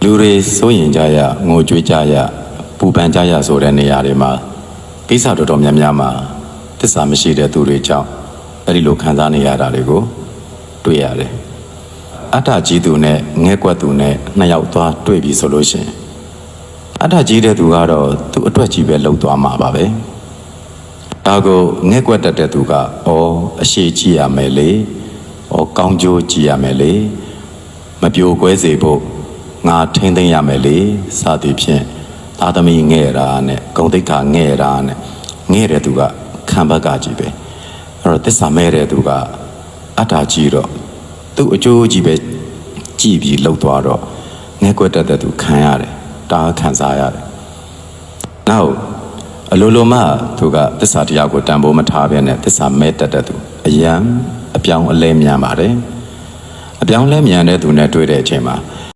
လူတွေစိုးရင်ကြရငိုကြွေးကြရပူပန်ကြရဆိုတဲ့နေရာတွေမှာကိစ္စတော်တော်များများမှာသစ္စာမရှိတဲ့သူတွေကြောင့်အဲ့ဒီလိုခံစားနေရတာတွေကိုတွေ့ရတယ်အတ္တကြီးသူနဲ့ငဲ့ကွက်သူနဲ့နှစ်ယောက်သွားတွေ့ပြီဆိုလို့ရှိရင်အတ္တကြီးတဲ့သူကတော့သူ့အတွက်ကြီးပဲလှုပ်သွားမှာပါပဲဒါကိုငဲ့ကွက်တတ်တဲ့သူကအရှိကြည့်ရမယ်လေကောင်းကျိုးကြည့်ရမယ်လေမပြိုကွဲစေဖို့ငါထိမ့်သိမ့်ရမယ်လေစသည်ဖြင့်သာသမီငဲ့တာနဲ့ဂုံတိတ်ခါငဲ့တာနဲ့ငဲ့တဲ့သူကခံဘက်ကကြီးပဲအဲ့တော့သစ္စာမဲ့တဲ့သူကအတ္တကြီးတော့သူ့အကျိုးကြီးပဲကြည့်ပြီးလှုပ်သွားတော့ငဲ့ကွက်တတ်တဲ့သူခံရတယ်တားခံစားရတယ်နောက်အလိုလိုမှသူကသစ္စာတရားကိုတန်ဖိုးမထားဘဲနဲ့သစ္စာမဲ့တတ်တဲ့သူအယံအပြောင်းအလဲမြန်ပါတယ်အပြောင်းလဲမြန်တဲ့သူနဲ့တွေ့တဲ့အချိန်မှာ